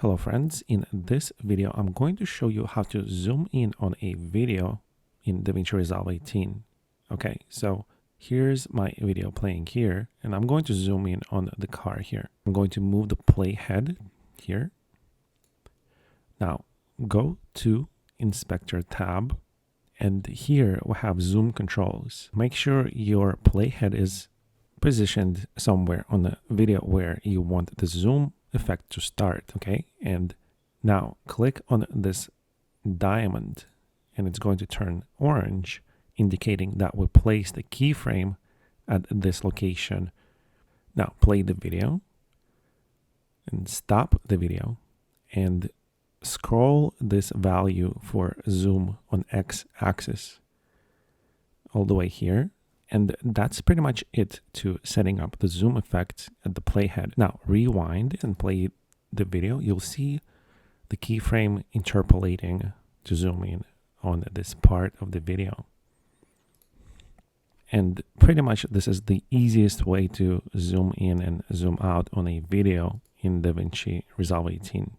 Hello friends, in this video I'm going to show you how to zoom in on a video in Davinci Resolve 18. Okay, so here's my video playing here and I'm going to zoom in on the car here. I'm going to move the playhead here. Now go to Inspector tab and here we have zoom controls. Make sure your playhead is positioned somewhere on the video where you want the zoom effect to start. Okay, and now click on this diamond and it's going to turn orange, indicating that we place the keyframe at this location. Now play the video and stop the video and scroll this value for zoom on x-axis all the way here. And that's pretty much it to setting up the zoom effect at the playhead. Now rewind and play the video. You'll see the keyframe interpolating to zoom in on this part of the video. And pretty much this is the easiest way to zoom in and zoom out on a video in Davinci Resolve 18.